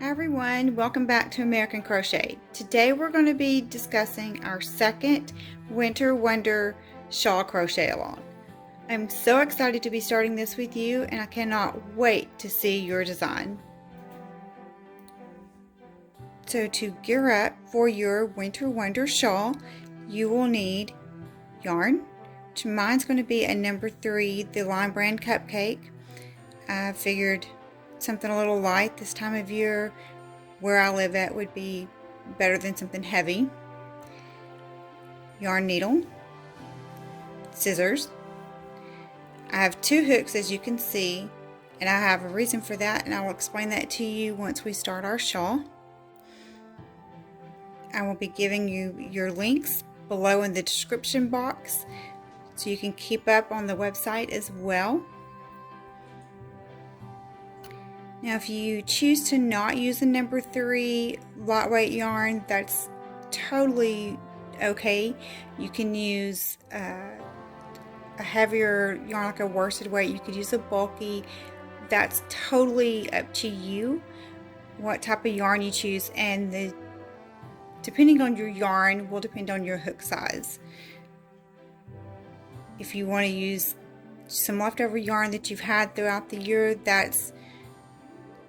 Hi everyone, welcome back to American Crochet. Today we're going to be discussing our second Winter Wonder Shawl Crochet-Along. I'm so excited to be starting this with you and I cannot wait to see your design. So to gear up for your Winter Wonder Shawl, you will need yarn. Mine's going to be a number 3, the Lime Brand Cupcake. I figured something a little light this time of year where I live at would be better than something heavy. Yarn needle, scissors. I have 2 hooks as you can see, and I have a reason for that, and I will explain that to you once we start our shawl. I will be giving you your links below in the description box so you can keep up on the website as well. Now if you choose to not use the number 3 lightweight yarn, that's totally okay. You can use a heavier yarn, like a worsted weight. You could use a bulky. That's totally up to you what type of yarn you choose, and depending on your yarn will depend on your hook size. If you want to use some leftover yarn that you've had throughout the year, that's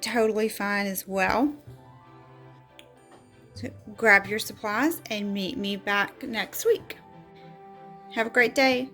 totally fine as well. So grab your supplies and meet me back next week. Have a great day.